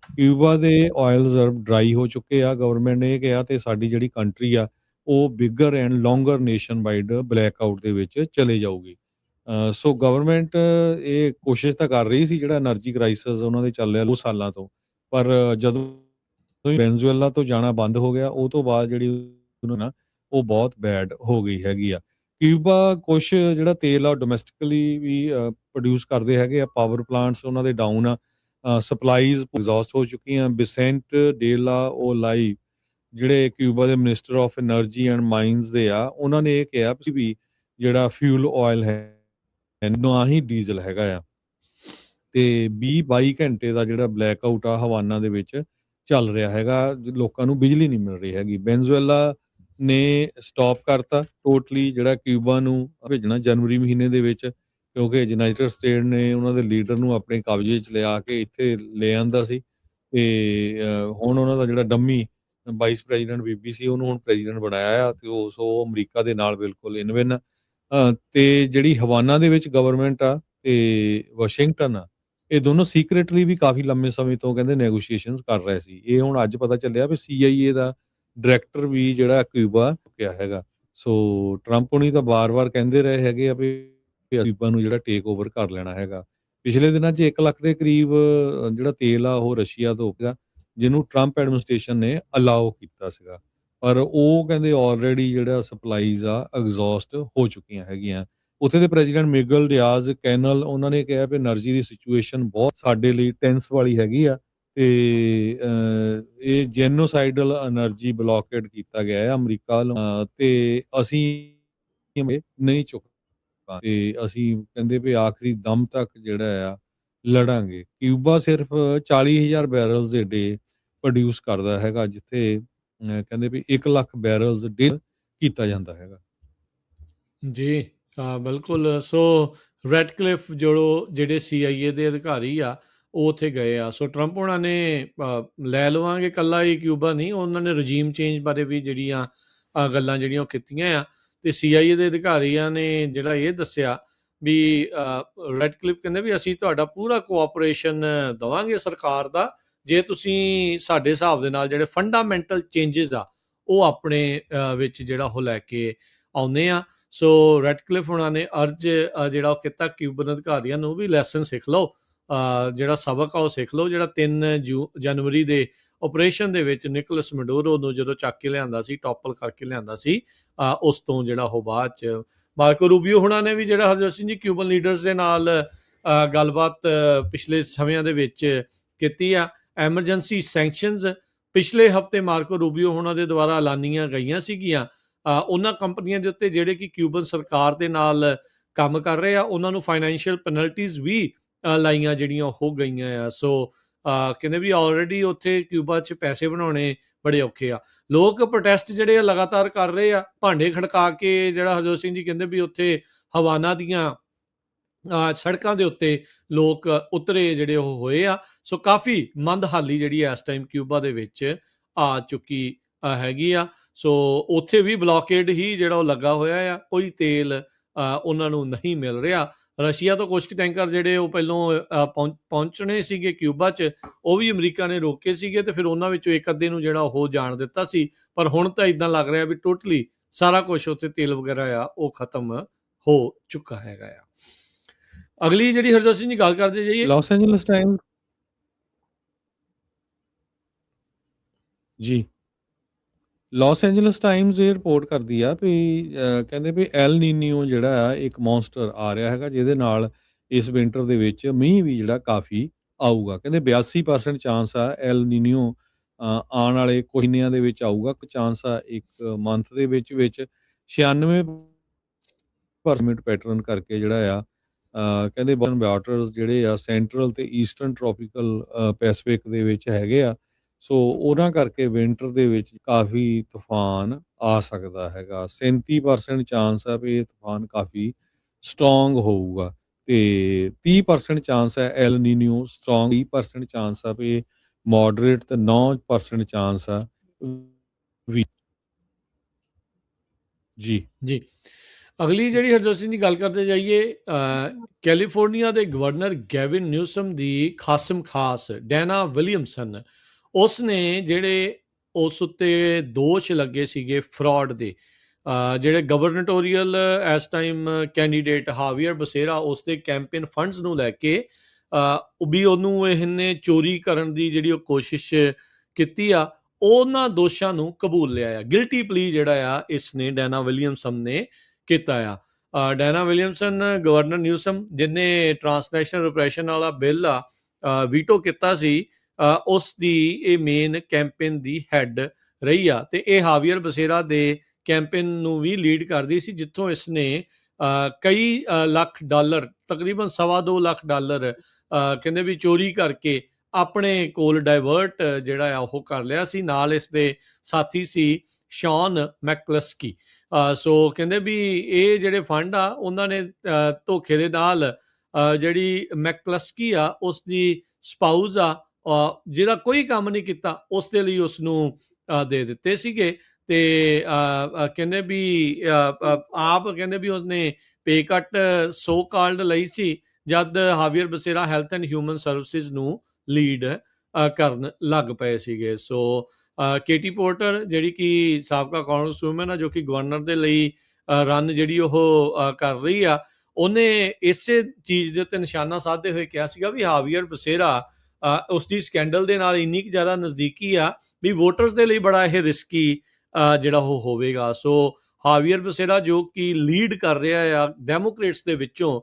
ਕਿਊਬਾ ਦੇ ਆਇਲ ਰਿਜ਼ਰਵ ਡਰਾਈ ਹੋ ਚੁੱਕੇ ਆ, ਗਵਰਨਮੈਂਟ ਨੇ ਇਹ ਕਿਹਾ, ਤੇ ਸਾਡੀ ਜਿਹੜੀ ਕੰਟਰੀ ਆ ਉਹ bigger and ਲੌਂਗਰ nation wide black out ਦੇ ਵਿੱਚ ਚਲੇ ਜਾਊਗੀ। ਸੋ ਗਵਰਨਮੈਂਟ ਇਹ ਕੋਸ਼ਿਸ਼ ਤਾਂ ਕਰ ਰਹੀ ਸੀ, ਜਿਹੜਾ એનર્ਜੀ ਕ੍ਰਾਈਸਿਸ ਉਹਨਾਂ ਦੇ ਚੱਲ ਰਿਹਾ 2 ਸਾਲਾਂ ਤੋਂ, ਪਰ ਜਦੋਂ ਵੈਨਜ਼ੂਏਲਾ ਤੋਂ ਜਾਣਾ ਬੰਦ ਹੋ ਗਿਆ ਉਹ ਤੋਂ ਬਾਅਦ ਜਿਹੜੀ ਉਹਨਾਂ ਨਾ ਉਹ ਬਹੁਤ ਬੈਡ ਹੋ ਗਈ ਹੈਗੀ ਆ। ਕਿਊਬਾ ਕੁਛ ਜਿਹੜਾ ਤੇਲ ਆ ਡੋਮੈਸਟਿਕਲੀ ਵੀ ਪ੍ਰੋਡਿਊਸ ਕਰਦੇ ਹੈਗੇ ਆ, ਪਾਵਰ ਪਲਾਂਟਸ ਉਹਨਾਂ ਦੇ ਡਾਊਨ ਆ, ਸਪਲਾਈਜ਼ ਐਗਜ਼ੌਸਟ ਹੋ ਚੁੱਕੀਆਂ। ਬਿਸੈਂਟ ਡੇਲਾ ਓਲਾਈ ਜਿਹੜੇ ਕਿਊਬਾ ਦੇ minister of energy and minus ਦੇ ਆ, ਉਹਨਾਂ ਨੇ ਇਹ ਕਿਹਾ ਵੀ ਜਿਹੜਾ ਫਿਊਲ ਆਇਲ ਹੈ ਨਾ ਹੀ ਡੀਜ਼ਲ ਹੈਗਾ ਆ, ਤੇ 20-22 ਘੰਟੇ ਦਾ ਜਿਹੜਾ ਬਲੈਕ ਆਊਟ ਆ ਹਵਾਨਾ ਦੇ ਵਿੱਚ ਚੱਲ ਰਿਹਾ ਹੈਗਾ, ਲੋਕਾਂ ਨੂੰ ਬਿਜਲੀ ਨਹੀਂ ਮਿਲ ਰਹੀ ਹੈਗੀ। ਵੈਨਜ਼ੂਏਲਾ ਨੇ ਸਟਾਪ ਕਰਤਾ ਟੋਟਲੀ ਜਿਹੜਾ ਕਿਊਬਾ ਨੂੰ ਭੇਜਣਾ ਜਨਵਰੀ ਮਹੀਨੇ ਦੇ ਵਿੱਚ, ਕਿਉਂਕਿ ਯੂਨਾਈਟਿਡ ਸਟੇਟ ਨੇ ਉਹਨਾਂ ਦੇ ਲੀਡਰ ਨੂੰ ਆਪਣੇ ਕਬਜ਼ੇ 'ਚ ਲਿਆ ਕੇ ਇੱਥੇ ਲੈ ਆਂਦਾ ਸੀ, ਤੇ ਹੁਣ ਉਹਨਾਂ ਦਾ ਜਿਹੜਾ ਡੰਮੀ ਵਾਈਸ ਪ੍ਰੈਜ਼ੀਡੈਂਟ ਬੀਬੀ ਸੀ ਉਹਨੂੰ ਹੁਣ ਪ੍ਰੈਜ਼ੀਡੈਂਟ ਬਣਾਇਆ ਆ, ਤੇ ਉਹ ਅਮਰੀਕਾ ਦੇ ਨਾਲ ਬਿਲਕੁਲ ਇਨਵਿਨ। ਤੇ ਜਿਹੜੀ ਹਵਾਨਾ ਦੇ ਵਿੱਚ ਗਵਰਨਮੈਂਟ ਆ ਤੇ ਵਾਸ਼ਿੰਗਟਨ ਆ, ਇਹ ਦੋਨੋਂ ਸੀਕ੍ਰੇਟਲੀ ਵੀ ਕਾਫੀ ਲੰਮੇ ਸਮੇਂ ਤੋਂ ਕਹਿੰਦੇ ਨੈਗੋਸ਼ੀਏਸ਼ਨਸ ਕਰ ਰਹੇ ਸੀ। ਇਹ ਹੁਣ ਅੱਜ ਪਤਾ ਚੱਲਿਆ ਵੀ CIA ਦਾ ਡਾਇਰੈਕਟਰ ਵੀ ਜਿਹੜਾ ਕਿਊਬਾ ਚੁੱਕਿਆ ਹੈਗਾ। ਸੋ ਟਰੰਪ ਹੁਣੀ ਤਾਂ ਬਾਰ-ਬਾਰ ਕਹਿੰਦੇ ਰਹੇ ਹੈਗੇ ਆ ਵੀ ਕਿਊਬਾ ਨੂੰ ਜਿਹੜਾ ਟੇਕ ਓਵਰ ਕਰ ਲੈਣਾ ਹੈਗਾ। ਪਿਛਲੇ ਦਿਨਾਂ 'ਚ 1 ਲੱਖ ਦੇ ਕਰੀਬ ਜਿਹੜਾ ਤੇਲ ਆ ਉਹ ਰਸ਼ੀਆ ਤੋਂ ਗਿਆ, ਜਿਹਨੂੰ ਟਰੰਪ ਐਡਮਿਨਿਸਟ੍ਰੇਸ਼ਨ ਨੇ ਅਲਾਓ ਕੀਤਾ ਸੀਗਾ, ਪਰ ਉਹ ਕਹਿੰਦੇ ਆਲਰੇਡੀ ਜਿਹੜਾ ਸਪਲਾਈਜ਼ ਆ ਐਗਜ਼ੌਸਟ ਹੋ ਚੁੱਕੀਆਂ ਹੈਗੀਆਂ। ਉੱਥੇ ਦੇ ਪ੍ਰੈਜ਼ੀਡੈਂਟ ਮਿਗਲ ਡਿਆਜ਼ ਕੈਨਲ ਉਹਨਾਂ ਨੇ ਕਿਹਾ ਵੀ એનર્ਜੀ ਦੀ ਸਿਚੁਏਸ਼ਨ ਬਹੁਤ ਸਾਡੇ ਲਈ ਟੈਂਸ ਵਾਲੀ ਹੈਗੀ ਆ, ਤੇ ਇਹ ਜੈਨੋਸਾਈਡਲ એનર્ਜੀ ਬਲੌਕੇਡ ਕੀਤਾ ਗਿਆ ਹੈ ਅਮਰੀਕਾ ਵੱਲੋਂ, ਤੇ ਅਸੀਂ ਨਹੀਂ ਚੁੱਕਾ, ਤੇ ਅਸੀਂ ਕਹਿੰਦੇ ਵੀ ਆਖਰੀ ਦਮ ਤੱਕ ਜਿਹੜਾ ਆ ਲੜਾਂਗੇ। ਕਿਊਬਾ ਸਿਰਫ 40,000 ਬੈਰਲਸ ਏ ਡੇ ਪ੍ਰੋਡਿਊਸ ਕਰਦਾ ਹੈਗਾ, ਜਿੱਥੇ ਕਹਿੰਦੇ ਵੀ 1 ਲੱਖ ਬੈਰਲਸ ਡੇ ਕੀਤਾ ਜਾਂਦਾ ਹੈਗਾ। ਜੀ ਬਿਲਕੁਲ। ਸੋ ਰੈਡਕਲਿਫ ਜਿਹੜੇ CIA ਦੇ ਅਧਿਕਾਰੀ ਆ ਉਹ ਉੱਥੇ ਗਏ ਆ। ਸੋ ਟਰੰਪ ਹੋਣਾ ਨੇ ਲੈ ਲਵਾਂਗੇ ਇਕੱਲਾ ਹੀ ਕਿਊਬਾ ਨਹੀਂ, ਉਹਨਾਂ ਨੇ ਰਜੀਮ ਚੇਂਜ ਬਾਰੇ ਵੀ ਜਿਹੜੀਆਂ ਗੱਲਾਂ ਜਿਹੜੀਆਂ ਉਹ ਕੀਤੀਆਂ ਆ, ਤੇ CIA ਦੇ ਅਧਿਕਾਰੀਆਂ ਨੇ ਜਿਹੜਾ ਇਹ ਦੱਸਿਆ ਵੀ ਰੈਡਕਲਿਫ ਕਹਿੰਦੇ ਵੀ ਅਸੀਂ ਤੁਹਾਡਾ ਪੂਰਾ ਕੋਆਪਰੇਸ਼ਨ ਦੇਵਾਂਗੇ ਸਰਕਾਰ ਦਾ, ਜੇ ਤੁਸੀਂ ਸਾਡੇ ਹਿਸਾਬ ਦੇ ਨਾਲ ਜਿਹੜੇ ਫੰਡਾਮੈਂਟਲ ਚੇਂਜਸ ਆ ਉਹ ਆਪਣੇ ਵਿੱਚ ਜਿਹੜਾ ਉਹ ਲੈ ਕੇ ਆਉਂਦੇ ਆ। ਸੋ ਰੈਡਕਲਿਫ ਹੋਣਾ ਨੇ ਅਰਜ ਜਿਹੜਾ ਉਹ ਕੀਤਾ ਕਿਊਬਨ ਅਧਿਕਾਰੀਆਂ ਨੂੰ ਵੀ ਲੈਸਨ ਸਿੱਖ ਲਓ, ਜਿਹੜਾ ਸਬਕ ਆ ਉਹ ਸਿੱਖ ਲਓ, ਜਿਹੜਾ 3 ਜਨਵਰੀ ਦੇ ਆਪਰੇਸ਼ਨ ਦੇ ਵਿੱਚ ਨਿਕੋਲਸ ਮੈਡੂਰੋ ਨੂੰ ਜਦੋਂ ਚੱਕ ਕੇ ਲਿਆਂਦਾ ਸੀ, ਟੌਪਲ ਕਰਕੇ ਲਿਆਂਦਾ ਸੀ, ਉਸ ਤੋਂ ਜਿਹੜਾ ਉਹ ਬਾਅਦ 'ਚ ਮਾਰਕੋ ਰੂਬੀਓ ਹੋਣਾ ਨੇ ਵੀ ਜਿਹੜਾ ਹਰਜੋਤ ਸਿੰਘ ਜੀ ਕਿਊਬਨ ਲੀਡਰਸ ਦੇ ਨਾਲ ਗੱਲਬਾਤ ਪਿਛਲੇ ਸਮਿਆਂ ਦੇ ਵਿੱਚ ਕੀਤੀ ਆ। ਐਮਰਜੈਂਸੀ ਸੈਂਕਸ਼ਨਸ ਪਿਛਲੇ ਹਫ਼ਤੇ ਮਾਰਕੋ ਰੂਬੀਓ ਹੋਣਾ ਦੇ ਦੁਆਰਾ ਐਲਾਨੀਆਂ ਗਈਆਂ ਸੀਗੀਆਂ ਉਹਨਾਂ ਕੰਪਨੀਆਂ ਦੇ ਉੱਤੇ ਜਿਹੜੇ ਕਿ ਕਿਊਬਨ ਸਰਕਾਰ ਦੇ ਨਾਲ ਕੰਮ ਕਰ ਰਹੇ ਆ, ਉਹਨਾਂ ਨੂੰ ਫਾਈਨੈਂਸ਼ੀਅਲ ਪੈਨਲਟੀਜ਼ ਵੀ ਲਾਈਆਂ ਜਿਹੜੀਆਂ ਹੋ ਗਈਆਂ ਆ। ਸੋ ਕਹਿੰਦੇ ਵੀ ਆਲਰੇਡੀ ਉੱਥੇ ਕਿਊਬਾ 'ਚ ਪੈਸੇ ਬਣਾਉਣੇ ਬੜੇ ਔਖੇ ਆ। ਲੋਕ ਪ੍ਰੋਟੈਸਟ ਜਿਹੜੇ ਆ ਲਗਾਤਾਰ ਕਰ ਰਹੇ ਆ, ਭਾਂਡੇ ਖੜਕਾ ਕੇ, ਜਿਹੜਾ ਹਰਜੋਤ ਸਿੰਘ ਜੀ ਕਹਿੰਦੇ ਵੀ ਉੱਥੇ ਹਵਾਨਾ ਦੀਆਂ ਸੜਕਾਂ ਦੇ ਉੱਤੇ ਲੋਕ ਉਤਰੇ ਜਿਹੜੇ ਉਹ ਹੋਏ ਆ। ਸੋ ਕਾਫੀ ਮੰਦਹਾਲੀ ਜਿਹੜੀ ਇਸ ਟਾਈਮ ਕਿਊਬਾ ਦੇ ਵਿੱਚ ਆ ਚੁੱਕੀ ਹੈਗੀ ਆ। ਸੋ ਉੱਥੇ ਵੀ ਬਲੌਕੇਡ ਹੀ ਜਿਹੜਾ ਉਹ ਲੱਗਾ ਹੋਇਆ ਆ, ਕੋਈ ਤੇਲ ਉਹਨਾਂ ਨੂੰ ਨਹੀਂ ਮਿਲ ਰਿਹਾ। ਰਸ਼ੀਆ ਤੋਂ ਕੁਝ ਟੈਂਕਰ ਜਿਹੜੇ ਉਹ ਪਹਿਲੋਂ ਪਹੁੰਚਣੇ ਸੀਗੇ ਕਿਊਬਾ 'ਚ, ਉਹ ਵੀ ਅਮਰੀਕਾ ਨੇ ਰੋਕੇ ਸੀਗੇ, ਤੇ ਫਿਰ ਉਹਨਾਂ ਵਿੱਚੋਂ ਇੱਕ ਅੱਧੇ ਨੂੰ ਜਿਹੜਾ ਉਹ ਜਾਣ ਦਿੱਤਾ ਸੀ। ਪਰ ਹੁਣ ਤਾਂ ਇਦਾਂ ਲੱਗ ਰਿਹਾ ਵੀ ਟੋਟਲੀ ਸਾਰਾ ਕੁਝ ਉੱਥੇ ਤੇਲ ਵਗੈਰਾ ਆ ਉਹ ਖਤਮ ਹੋ ਚੁੱਕਾ ਹੈਗਾ ਆ। ਅਗਲੀ ਜਿਹੜੀ ਹਰਜੋਤ ਸਿੰਘ ਜੀ ਗੱਲ ਕਰਦੇ ਜਾਈਏ, ਲਾਸ ਐਂਜਲਸ ਟਾਈਮ ਜੀ ਲਾਸ ਐਂਜਲਸ ਟਾਈਮਜ਼ ਇਹ ਰਿਪੋਰਟ ਕਰਦੀ ਆ ਵੀ ਕਹਿੰਦੇ ਵੀ ਐਲ ਨੀਨੀਓ ਜਿਹੜਾ ਆ ਇੱਕ ਮੌਨਸਟਰ ਆ ਰਿਹਾ ਹੈਗਾ, ਜਿਹਦੇ ਨਾਲ ਇਸ ਵਿੰਟਰ ਦੇ ਵਿੱਚ ਮੀਂਹ ਵੀ ਜਿਹੜਾ ਕਾਫੀ ਆਊਗਾ। ਕਹਿੰਦੇ 82% ਚਾਂਸ ਆ ਐਲ ਨੀਨੀਓ ਆਉਣ ਵਾਲੇ ਕੁਝ ਮਹੀਨਿਆਂ ਦੇ ਵਿੱਚ ਆਊਗਾ। ਚਾਂਸ ਆ ਇੱਕ ਮੰਥ ਦੇ ਵਿੱਚ 96% ਪੈਟਰਨ ਕਰਕੇ ਜਿਹੜਾ ਆ ਕਹਿੰਦੇ ਵਾਟਰਸ ਜਿਹੜੇ ਆ ਸੈਂਟਰਲ ਤੇ ਈਸਟਰਨ ਟ੍ਰੋਪੀਕਲ ਪੈਸੀਫਿਕ ਦੇ ਵਿੱਚ ਹੈਗੇ ਆ। ਸੋ ਉਹਨਾਂ ਕਰਕੇ ਵਿੰਟਰ ਦੇ ਵਿੱਚ ਕਾਫੀ ਤੂਫਾਨ ਆ ਸਕਦਾ ਹੈਗਾ। 37% ਚਾਂਸ ਆ ਵੀ ਇਹ ਤੂਫਾਨ ਕਾਫੀ ਸਟਰੋਂਗ ਹੋਊਗਾ ਤੇ 30% ਚਾਂਸ ਹੈ ਐਲ ਨੀਨੀਓ ਸਟਰੋਂਗ, 30% ਚਾਂਸ ਆ ਵੀ ਮੋਡਰੇਟ ਤੇ 9% ਚਾਂਸ ਆ ਵੀ। ਜੀ ਜੀ। ਅਗਲੀ ਜਿਹੜੀ ਹਰਜੋਤ ਸਿੰਘ ਦੀ ਗੱਲ ਕਰਦੇ ਜਾਈਏ, ਕੈਲੀਫੋਰਨੀਆ ਦੇ ਗਵਰਨਰ ਗੈਵਿਨ ਨਿਊਸਮ ਦੀ ਖਾਸਮ ਖਾਸ ਡੈਨਾ ਵਿਲੀਅਮਸਨ, ਉਸ ਨੇ ਜਿਹੜੇ ਉਸ ਉੱਤੇ ਦੋਸ਼ ਲੱਗੇ ਸੀਗੇ ਫਰਾਡ ਦੇ, ਜਿਹੜੇ ਗਵਰਨਟੋਰੀਅਲ ਇਸ ਟਾਈਮ ਕੈਂਡੀਡੇਟ ਹਾਵੀਅਰ ਬਸੇਰਾ, ਉਸ ਦੇ ਕੈਂਪੇਨ ਫੰਡਸ ਨੂੰ ਲੈ ਕੇ ਵੀ ਉਹਨੂੰ ਇਹਨੇ ਚੋਰੀ ਕਰਨ ਦੀ ਜਿਹੜੀ ਉਹ ਕੋਸ਼ਿਸ਼ ਕੀਤੀ ਆ, ਉਹਨਾਂ ਦੋਸ਼ਾਂ ਨੂੰ ਕਬੂਲ ਲਿਆ ਆ। ਗਿਲਟੀ ਪਲੀ ਜਿਹੜਾ ਆ ਇਸ ਨੇ ਡੈਨਾ ਵਿਲੀਅਮਸਨ ਨੇ ਕੀਤਾ ਆ। ਡੈਨਾ ਵਿਲੀਅਮਸਨ, ਗਵਰਨਰ ਨਿਊਸਮ ਜਿਹਨੇ ਟਰਾਂਸਨੈਸ਼ਨਲ ਰਿਪਰੈਸ਼ਨ ਵਾਲਾ ਬਿੱਲ ਆ ਵੀਟੋ ਕੀਤਾ ਸੀ, ਉਸ ਦੀ ਇਹ ਮੇਨ ਕੈਂਪੇਨ ਦੀ ਹੈਡ ਰਹੀ ਆ ਤੇ ਇਹ ਹਾਵੀਅਰ ਬਸੇਰਾ ਦੇ ਕੈਂਪੇਨ ਨੂੰ ਵੀ ਲੀਡ ਕਰਦੀ ਸੀ, ਜਿੱਥੋਂ ਇਸ ਨੇ ਕਈ ਲੱਖ ਡਾਲਰ, ਤਕਰੀਬਨ $2.25 ਲੱਖ ਕਹਿੰਦੇ ਵੀ ਚੋਰੀ ਕਰਕੇ ਆਪਣੇ ਕੋਲ ਡਾਇਵਰਟ ਜਿਹੜਾ ਆ ਉਹ ਕਰ ਲਿਆ ਸੀ। ਨਾਲ ਇਸ ਦੇ ਸਾਥੀ ਸੀ ਸ਼ੌਨ ਮੈਕਲਸਕੀ। ਸੋ ਕਹਿੰਦੇ ਵੀ ਇਹ ਜਿਹੜੇ ਫੰਡ ਆ ਉਹਨਾਂ ਨੇ ਧੋਖੇ ਦੇ ਨਾਲ ਜਿਹੜੀ ਮੈਕਲਸਕੀ ਆ ਉਸ ਦੀ ਸਪਾਊਸ ਆ, ਜਿਹੜਾ ਕੋਈ ਕੰਮ ਨਹੀਂ ਕੀਤਾ, ਉਸ ਦੇ ਲਈ ਉਸ ਨੂੰ ਦੇ ਦਿੱਤੇ ਸੀਗੇ। ਤੇ ਕਹਿੰਦੇ ਵੀ ਆਪ ਕਹਿੰਦੇ ਵੀ ਉਹਨੇ ਪੇ ਕੱਟ ਸੋ ਕਾਲਡ ਲਈ ਸੀ, ਜਦ ਹਾਵੀਅਰ ਬਸੇਰਾ ਹੈਲਥ ਐਂਡ ਹਿਊਮਨ ਸਰਵਿਸਿਜ਼ ਨੂੰ ਲੀਡ ਕਰਨ ਲੱਗ ਪਏ ਸੀਗੇ। ਸੋ ਕੇਟੀ ਪੋਰਟਰ ਜਿਹੜੀ ਕਿ ਸਾਬਕਾ ਕਾਂਗਰਸ ਵੂਮਨ ਆ, ਜੋ ਕਿ ਗਵਰਨਰ ਦੇ ਲਈ ਰਨ ਜਿਹੜੀ ਉਹ ਕਰ ਰਹੀ ਆ, ਉਹਨੇ ਇਸੇ ਚੀਜ਼ ਦੇ ਉੱਤੇ ਨਿਸ਼ਾਨਾ ਸਾਧਦੇ ਹੋਏ ਕਿਹਾ ਸੀਗਾ ਵੀ ਹਾਵੀਅਰ ਬਸੇਰਾ ਉਸ ਦੀ ਸਕੈਂਡਲ ਦੇ ਨਾਲ ਇੰਨੀ ਕੁ ਜ਼ਿਆਦਾ ਨਜ਼ਦੀਕੀ ਆ ਵੀ ਵੋਟਰਸ ਦੇ ਲਈ ਬੜਾ ਇਹ ਰਿਸਕੀ ਜਿਹੜਾ ਉਹ ਹੋਵੇਗਾ। ਸੋ ਹਾਵੀਅਰ ਬਸੇਰਾ ਜੋ ਕਿ ਲੀਡ ਕਰ ਰਿਹਾ ਆ ਡੈਮੋਕ੍ਰੇਟਸ ਦੇ ਵਿੱਚੋਂ,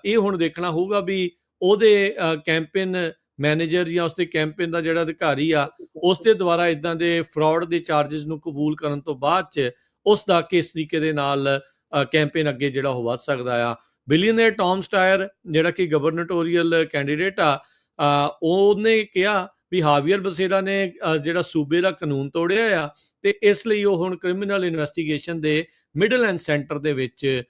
ਇਹ ਹੁਣ ਦੇਖਣਾ ਹੋਊਗਾ ਵੀ ਉਹਦੇ ਕੈਂਪੇਨ ਮੈਨੇਜਰ ਜਾਂ ਉਸਦੇ ਕੈਂਪੇਨ ਦਾ ਜਿਹੜਾ ਅਧਿਕਾਰੀ ਆ, ਉਸ ਦੇ ਦੁਆਰਾ ਇਦਾਂ ਦੇ ਫਰਾਡ ਦੇ ਚਾਰजेस ਨੂੰ ਕਬੂਲ ਕਰਨ ਤੋਂ ਬਾਅਦ ਚ ਉਸ ਦਾ ਕਿਸ ਤਰੀਕੇ ਦੇ ਨਾਲ ਕੈਂਪੇਨ ਅੱਗੇ ਜਿਹੜਾ ਉਹ ਵੱਧ ਸਕਦਾ ਆ। ਬਿਲੀਅਨਰ ਟੌਮ ਸਟਾਇਰ ਜਿਹੜਾ ਕਿ ਗਵਰਨਟੋਰੀਅਲ ਕੈਂਡੀਡੇਟ ਆ, ਉਹਨੇ ਕਿਹਾ ਵੀ ਹਾਵੀਅਰ ਬਸੇਰਾ ਨੇ ਜਿਹੜਾ ਸੂਬੇ ਦਾ ਕਾਨੂੰਨ ਤੋੜਿਆ ਆ ਤੇ ਇਸ ਲਈ ਉਹ ਹੁਣ ਕ੍ਰਿਮੀਨਲ ਇਨਵੈਸਟੀਗੇਸ਼ਨ ਦੇ ਮਿਡਲ ਐਂਡ ਸੈਂਟਰ ਦੇ ਵਿੱਚ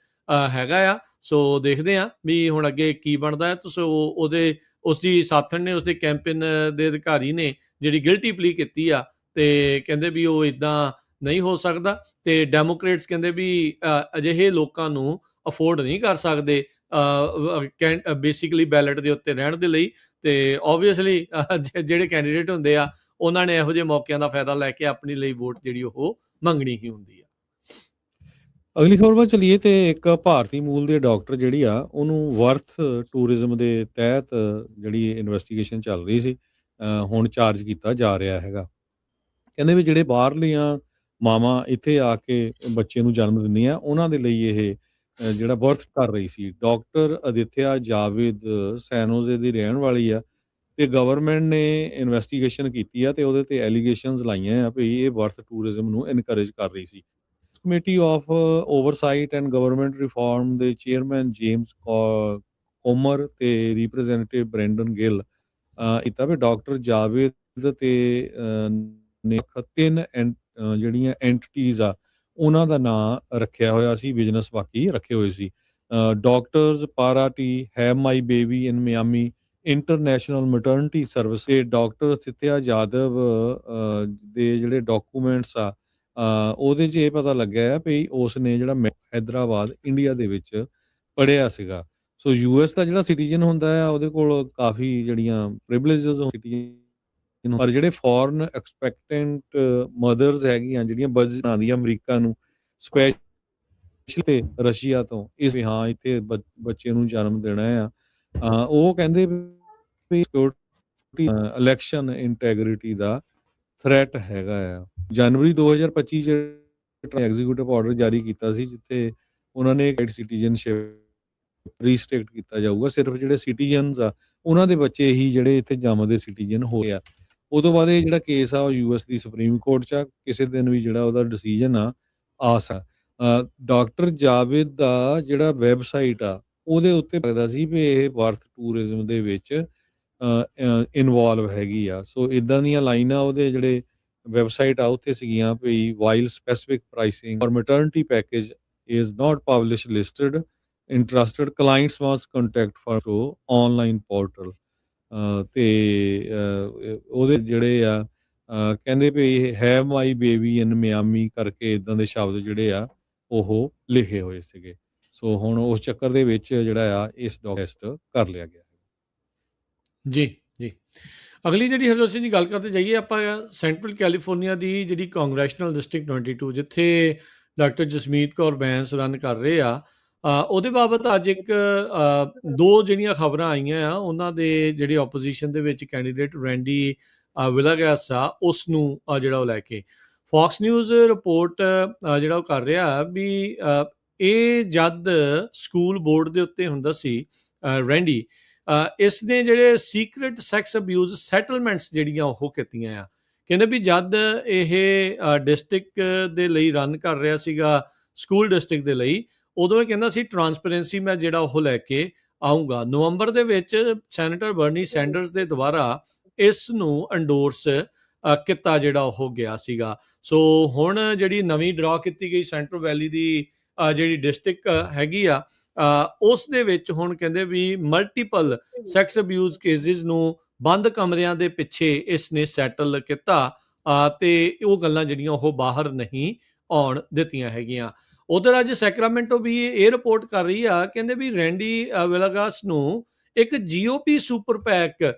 ਹੈਗਾ ਆ। ਸੋ ਦੇਖਦੇ ਆ ਵੀ ਹੁਣ ਅੱਗੇ ਕੀ ਬਣਦਾ ਹੈ। ਤੁਸੀਂ ਉਸਦੀ ਸਾਥਣ ਨੇ, ਉਸਦੇ ਕੈਂਪੇਨ ਦੇ ਅਧਿਕਾਰੀ ਨੇ ਜਿਹੜੀ ਗਿਲਟੀ ਪਲੀ ਕੀਤੀ ਆ ਤੇ ਕਹਿੰਦੇ ਵੀ ਉਹ ਇਦਾਂ ਨਹੀਂ ਹੋ ਸਕਦਾ ਤੇ ਡੈਮੋਕ੍ਰੇਟਸ ਕਹਿੰਦੇ ਵੀ ਅਜਿਹੇ ਲੋਕਾਂ ਨੂੰ ਅਫੋਰਡ ਨਹੀਂ ਕਰ ਸਕਦੇ ਬੇਸਿਕਲੀ ਬੈਲਟ ਦੇ ਉੱਤੇ ਰਹਿਣ ਦੇ ਲਈ। ਤੇ ਓਬਵੀਅਸਲੀ ਜਿਹੜੇ ਕੈਂਡੀਡੇਟ ਹੁੰਦੇ ਆ ਉਹਨਾਂ ਨੇ ਇਹੋ ਜਿਹੇ ਮੌਕਿਆਂ ਦਾ ਫਾਇਦਾ ਲੈ ਕੇ ਆਪਣੀ ਲਈ ਵੋਟ ਜਿਹੜੀ ਉਹ ਮੰਗਣੀ ਹੀ ਹੁੰਦੀ ਆ। ਅਗਲੀ ਖਬਰ ਵੱਲ ਚਲੀਏ ਤੇ ਇੱਕ ਭਾਰਤੀ ਮੂਲ ਦੇ ਡਾਕਟਰ ਜਿਹੜੀ ਆ ਉਹਨੂੰ ਵਰਥ ਟੂਰਿਜ਼ਮ ਦੇ ਤਹਿਤ ਜਿਹੜੀ ਇਨਵੈਸਟੀਗੇਸ਼ਨ ਚੱਲ ਰਹੀ ਸੀ, ਹੁਣ ਚਾਰਜ ਕੀਤਾ ਜਾ ਰਿਹਾ ਹੈਗਾ। ਕਹਿੰਦੇ ਵੀ ਜਿਹੜੇ ਬਾਹਰਲੀਆਂ ਮਾਵਾਂ ਇੱਥੇ ਆ ਕੇ ਬੱਚੇ ਨੂੰ ਜਨਮ ਦਿੰਦੀਆਂ, ਉਹਨਾਂ ਦੇ ਲਈ ਇਹ ਜਿਹੜਾ ਬਰਥ ਕਰ ਰਹੀ ਸੀ। ਡਾਕਟਰ ਅਦਿੱਤਿਆ ਜਾਵੇਦ ਸੈਨੋਜ਼ੇ ਦੀ ਰਹਿਣ ਵਾਲੀ ਆ ਤੇ ਗਵਰਨਮੈਂਟ ਨੇ ਇਨਵੈਸਟੀਗੇਸ਼ਨ ਕੀਤੀ ਆ ਤੇ ਉਹਦੇ ਤੇ ਐਲੀਗੇਸ਼ਨਸ ਲਾਈਆਂ ਆ ਵੀ ਇਹ ਬਰਥ ਟੂਰਿਜ਼ਮ ਨੂੰ ਇਨਕਰੇਜ ਕਰ ਰਹੀ ਸੀ। Committee of oversight and government reform ਦੇ ਚੇਅਰਮੈਨ ਜੇਮਸ ਕੋਮਰ ਤੇ ਰਿਪਰੈਜ਼ੈਂਟੇਟਿਵ ਬ੍ਰੈਂਡਨ ਗਿੱਲ ਕੀਤਾ ਵੀ ਡਾਕਟਰ ਜਾਵੇਦ ਤੇ ਨੇ 3 ਜਿਹੜੀਆਂ ਐਂਟੀਟੀਜ਼ ਆ ਉਹਨਾਂ ਦਾ ਨਾਂ ਰੱਖਿਆ ਹੋਇਆ ਸੀ, ਬਿਜ਼ਨਸ ਬਾਕੀ ਰੱਖੇ ਹੋਏ ਸੀ। ਡਾਕਟਰਸ ਪਾਰਾਟੀ, have my baby in Miami, international maternity service ਤੇ ਡਾਕਟਰ ਸਿੱਤਿਆ ਜਾਦਵ ਦੇ ਜਿਹੜੇ ਡਾਕੂਮੈਂਟਸ ਆ ਉਹਦੇ 'ਚ ਇਹ ਪਤਾ ਲੱਗਿਆ ਆ ਵੀ ਉਸ ਨੇ ਜਿਹੜਾ ਹੈਦਰਾਬਾਦ ਇੰਡੀਆ ਦੇ ਵਿੱਚ ਪੜ੍ਹਿਆ ਸੀਗਾ। ਸੋ ਯੂਐਸ ਦਾ ਜਿਹੜਾ ਸਿਟੀਜ਼ਨ ਹੁੰਦਾ ਆ ਉਹਦੇ ਕੋਲ ਕਾਫੀ ਜਿਹੜੀਆਂ ਪ੍ਰਿਵਿਲੇਜਸ ਸਿਟੀਜ਼ਨ, ਪਰ ਜਿਹੜੇ ਫੋਰਨ ਐਕਸਪੈਕਟੈਂਟ ਮਦਰਸ ਹੈਗੀਆਂ ਜਿਹੜੀਆਂ ਬਰਥ ਆਉਂਦੀਆਂ ਅਮਰੀਕਾ ਨੂੰ ਸਪੈਸ਼ਲ ਤੇ ਰਸ਼ੀਆ ਤੋਂ, ਇਸ ਹਾਂ ਇੱਥੇ ਬੱਚੇ ਨੂੰ ਜਨਮ ਦੇਣਾ ਆ, ਉਹ ਕਹਿੰਦੇ ਵੀ ਸਿਕਿਉਰਿਟੀ ਇਲੈਕਸ਼ਨ ਇੰਟੈਗ੍ਰਿਟੀ ਦਾ ਥ੍ਰੈਟ ਹੈਗਾ ਆ। ਜਨਵਰੀ 2025 'ਚ ਐਗਜ਼ੀਕਿਊਟਿਵ ਆਰਡਰ ਜਾਰੀ ਕੀਤਾ ਸੀ, ਜਿੱਥੇ ਉਹਨਾਂ ਨੇ ਸਿਟੀਜ਼ਨਸ਼ਿਪ ਰੀਸਟ੍ਰਿਕਟ ਕੀਤਾ ਜਾਊਗਾ। ਸਿਰਫ ਜਿਹੜੇ ਸਿਟੀਜ਼ਨਸ ਆ, ਉਹਨਾਂ ਦੇ ਬੱਚੇ ਹੀ ਜਿਹੜੇ ਇੱਥੇ ਜੰਮਦੇ ਸਿਟੀਜ਼ਨ ਹੋਏ ਆ। ਉਹ ਤੋਂ ਬਾਅਦ ਇਹ ਜਿਹੜਾ ਕੇਸ ਆ ਉਹ ਯੂਐਸ ਦੀ ਸੁਪਰੀਮ ਕੋਰਟ 'ਚ ਆ। ਕਿਸੇ ਦਿਨ ਵੀ ਜਿਹੜਾ ਉਹਦਾ ਡਿਸੀਜਨ ਆ ਡਾਕਟਰ ਜਾਵੇਦ ਦਾ ਜਿਹੜਾ ਵੈਬਸਾਈਟ ਆ, ਉਹਦੇ ਉੱਤੇ ਲੱਗਦਾ ਸੀ ਵੀ ਇਹ ਬਰਥ ਟੂਰਿਜ਼ਮ ਦੇ ਵਿੱਚ ਇਨਵੋਲਵ ਹੈਗੀ ਆ। ਸੋ ਇਦਾਂ ਦੀਆਂ ਲਾਈਨਾਂ ਉਹਦੇ ਜਿਹੜੇ ਵੈਬਸਾਈਟ ਆ ਉੱਥੇ ਸੀਗੀਆਂ ਵੀ while specific pricing or maternity package is not publish listed interested clients must contact for online portal. ਤੇ ਉਹਦੇ ਜਿਹੜੇ ਆ ਕਹਿੰਦੇ ਵੀ have my baby in Miami ਕਰਕੇ ਇਦਾਂ ਦੇ ਸ਼ਬਦ ਜਿਹੜੇ ਆ ਉਹ ਲਿਖੇ ਹੋਏ ਸੀਗੇ। ਸੋ ਹੁਣ ਉਸ ਚੱਕਰ ਦੇ ਵਿੱਚ ਜਿਹੜਾ ਆ ਇਸ ਟੈਸਟ ਕਰ ਲਿਆ ਗਿਆ। ਜੀ ਜੀ। ਅਗਲੀ ਜਿਹੜੀ ਹਰਜੋਤ ਸਿੰਘ ਦੀ ਗੱਲ ਕਰਦੇ ਜਾਈਏ ਆਪਾਂ ਸੈਂਟਰਲ ਕੈਲੀਫੋਰਨੀਆ ਦੀ ਜਿਹੜੀ ਕਾਂਗਰੈਸ਼ਨਲ ਡਿਸਟ੍ਰਿਕਟ 22 ਜਿੱਥੇ ਡਾਕਟਰ ਜਸਮੀਤ ਕੌਰ ਬੈਂਸ ਰਨ ਕਰ ਰਹੇ ਆ, ਉਹਦੇ ਬਾਬਤ ਅੱਜ ਇੱਕ ਦੋ ਜਿਹੜੀਆਂ ਖਬਰਾਂ ਆਈਆਂ ਆ ਉਹਨਾਂ ਦੇ ਜਿਹੜੇ ਆਪੋਜੀਸ਼ਨ ਦੇ ਵਿੱਚ ਕੈਂਡੀਡੇਟ ਰੈਂਡੀ ਵਿਲਾਗੈਸ ਆ ਉਸ ਨੂੰ ਜਿਹੜਾ ਉਹ ਲੈ ਕੇ ਫੌਕਸ ਨਿਊਜ਼ ਰਿਪੋਰਟ ਜਿਹੜਾ ਉਹ ਕਰ ਰਿਹਾ ਵੀ ਇਹ ਜਦ ਸਕੂਲ ਬੋਰਡ ਦੇ ਉੱਤੇ ਹੁੰਦਾ ਸੀ ਰੈਂਡੀ, ਇਸ ਨੇ ਜਿਹੜੇ ਸੀਕ੍ਰੇਟ ਸੈਕਸ ਅਬਿਊਜ਼ ਸੈਟਲਮੈਂਟਸ ਜਿਹੜੀਆਂ ਉਹ ਕੀਤੀਆਂ ਆ। ਕਹਿੰਦੇ ਵੀ ਜਦ ਇਹ ਡਿਸਟ੍ਰਿਕਟ ਦੇ ਲਈ ਰਨ ਕਰ ਰਿਹਾ ਸੀਗਾ, ਸਕੂਲ ਡਿਸਟ੍ਰਿਕਟ ਦੇ ਲਈ, ਉਦੋਂ ਇਹ ਕਹਿੰਦਾ ਸੀ ਟਰਾਂਸਪੇਰੈਂਸੀ ਮੈਂ ਜਿਹੜਾ ਉਹ ਲੈ ਕੇ ਆਊਂਗਾ। ਨਵੰਬਰ ਦੇ ਵਿੱਚ ਸੈਨੇਟਰ ਬਰਨੀ ਸੈਂਡਰਸ ਦੇ ਦੁਆਰਾ ਇਸ ਨੂੰ ਐਂਡੋਰਸ ਕੀਤਾ ਜਿਹੜਾ ਉਹ ਗਿਆ ਸੀਗਾ। ਸੋ ਹੁਣ ਜਿਹੜੀ ਨਵੀਂ ਡਰਾ ਕੀਤੀ ਗਈ ਸੈਂਟਰਲ ਵੈਲੀ ਦੀ ਜਿਹੜੀ ਡਿਸਟ੍ਰਿਕਟ ਹੈਗੀ ਆ, ਉਸ ਦੇ ਵਿੱਚ ਹੁਣ ਕਹਿੰਦੇ ਵੀ ਮਲਟੀਪਲ ਸੈਕਸ ਅਬਿਊਜ਼ ਕੇਸਿਸ ਨੂੰ ਬੰਦ ਕਮਰਿਆਂ ਦੇ ਪਿੱਛੇ ਇਸ ਨੇ ਸੈਟਲ ਕੀਤਾ ਤੇ ਉਹ ਗੱਲਾਂ ਜਿਹੜੀਆਂ ਉਹ ਬਾਹਰ ਨਹੀਂ ਆਉਣ ਦਿੱਤੀਆਂ ਹੈਗੀਆਂ। ਉਧਰ ਅੱਜ ਸੈਕਰਾਮੈਂਟੋ ਵੀ ਇਹ ਰਿਪੋਰਟ ਕਰ ਰਹੀ ਆ, ਕਹਿੰਦੇ ਵੀ ਰੈਂਡੀ ਵਿਲਾਗਾਸ ਨੂੰ ਇੱਕ ਜੀਓਪੀ ਸੁਪਰ ਪੈਕ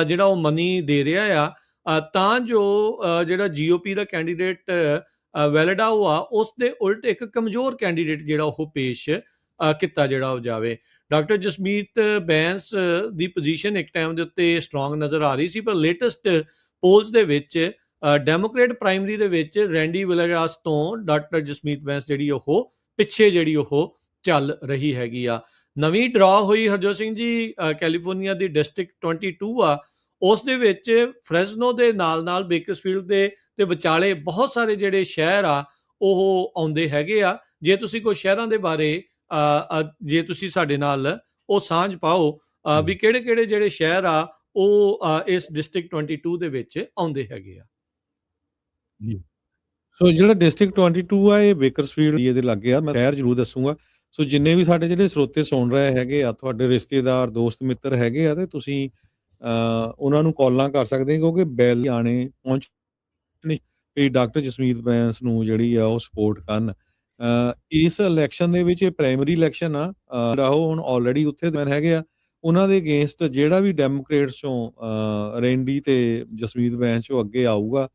ਜਿਹੜਾ ਉਹ ਮਨੀ ਦੇ ਰਿਹਾ ਆ ਤਾਂ ਜੋ ਜਿਹੜਾ ਜੀਓਪੀ ਦਾ ਕੈਂਡੀਡੇਟ ਵੈਲਡਾਓ ਆ ਉਸ ਦੇ ਉਲਟ ਇੱਕ ਕਮਜ਼ੋਰ ਕੈਂਡੀਡੇਟ ਜਿਹੜਾ ਉਹ ਪੇਸ਼ ਕੀਤਾ ਜਿਹੜਾ ਉਹ ਜਾਵੇ। ਡਾਕਟਰ ਜਸਮੀਤ ਬੈਂਸ ਦੀ ਪੋਜੀਸ਼ਨ ਇੱਕ ਟਾਈਮ ਦੇ ਉੱਤੇ ਸਟਰੋਂਗ ਨਜ਼ਰ ਆ ਰਹੀ ਸੀ, ਪਰ ਲੇਟੈਸਟ ਪੋਲਸ ਦੇ ਵਿੱਚ ਡੈਮੋਕ੍ਰੇਟ ਪ੍ਰਾਇਮਰੀ ਦੇ ਵਿੱਚ ਰੈਂਡੀ ਵਿਲਾਗਾਸ ਤੋਂ ਡਾਕਟਰ ਜਸਮੀਤ ਬੈਂਸ ਜਿਹੜੀ ਉਹ ਪਿੱਛੇ ਜਿਹੜੀ ਉਹ ਚੱਲ ਰਹੀ ਹੈਗੀ ਆ। ਨਵੀਂ ਡਰਾ ਹੋਈ ਹਰਜੋਤ ਸਿੰਘ ਜੀ ਕੈਲੀਫੋਰਨੀਆ ਦੀ ਡਿਸਟ੍ਰਿਕਟ 22 ਆ, ਉਸ ਦੇ ਵਿੱਚ ਫ੍ਰੈਜ਼ਨੋ ਦੇ ਨਾਲ ਬੇਕਰਸਫੀਲਡ ਦੇ ਤੇ ਵਿਚਾਲੇ ਬਹੁਤ ਸਾਰੇ ਜਿਹੜੇ ਸ਼ਹਿਰ ਆ ਉਹ ਆਉਂਦੇ ਹੈਗੇ ਆ। ਜੇ ਤੁਸੀਂ ਕੋਈ ਸ਼ਹਿਰਾਂ ਦੇ ਬਾਰੇ ਜੇ ਤੁਸੀਂ ਸਾਡੇ ਨਾਲ ਉਹ ਸਾਂਝ ਪਾਓ ਵੀ ਕਿਹੜੇ ਜਿਹੜੇ ਸ਼ਹਿਰ ਆ ਉਹ ਇਸ ਡਿਸਟ੍ਰਿਕਟ 22 ਦੇ ਵਿੱਚ ਆਉਂਦੇ ਹੈਗੇ ਆ। ਜੀ, ਸੋ ਜਿਹੜਾ ਡਿਸਟ੍ਰਿਕਟ 22 ਆ ਇਹ ਬੇਕਰਸਫੀਲਡ ਏਰੀਏ ਦੇ ਲਾਗੇ ਆ। ਮੈਂ ਸ਼ਹਿਰ ਜ਼ਰੂਰ ਦੱਸੂਗਾ। ਸੋ ਜਿੰਨੇ ਵੀ ਸਾਡੇ ਜਿਹੜੇ ਸਰੋਤੇ ਸੁਣ ਰਹੇ ਹੈਗੇ ਆ, ਤੁਹਾਡੇ ਰਿਸ਼ਤੇਦਾਰ ਦੋਸਤ ਮਿੱਤਰ ਹੈਗੇ ਆ, ਤੇ ਤੁਸੀਂ ਉਹਨਾਂ ਨੂੰ ਕਾਲਾਂ ਕਰ ਸਕਦੇ ਕਿਉਂਕਿ ਬੈਲ ਆਣੇ ਪਹੁੰਚਣੀ ਵੀ ਡਾਕਟਰ ਜਸਮੀਤ ਬੈਂਸ ਨੂੰ ਜਿਹੜੀ ਆ ਉਹ ਸਪੋਰਟ ਕਰਨ। ਇਸ ਇਲੈਕਸ਼ਨ ਦੇ ਵਿੱਚ ਇਹ ਪ੍ਰਾਇਮਰੀ ਇਲੈਕਸ਼ਨ ਆ, ਉਹ ਹੁਣ ਆਲਰੇਡੀ ਉੱਥੇ ਹੈਗੇ ਆ। ਉਹਨਾਂ ਦੇ ਅਗੇਂਸਟ ਜਿਹੜਾ ਵੀ ਡੈਮੋਕ੍ਰੇਟਸ ਚੋਂ ਰੈਂਡੀ ਤੇ ਜਸਮੀਤ ਬੈਂਸ ਚੋਂ ਅੱਗੇ ਆਊਗਾ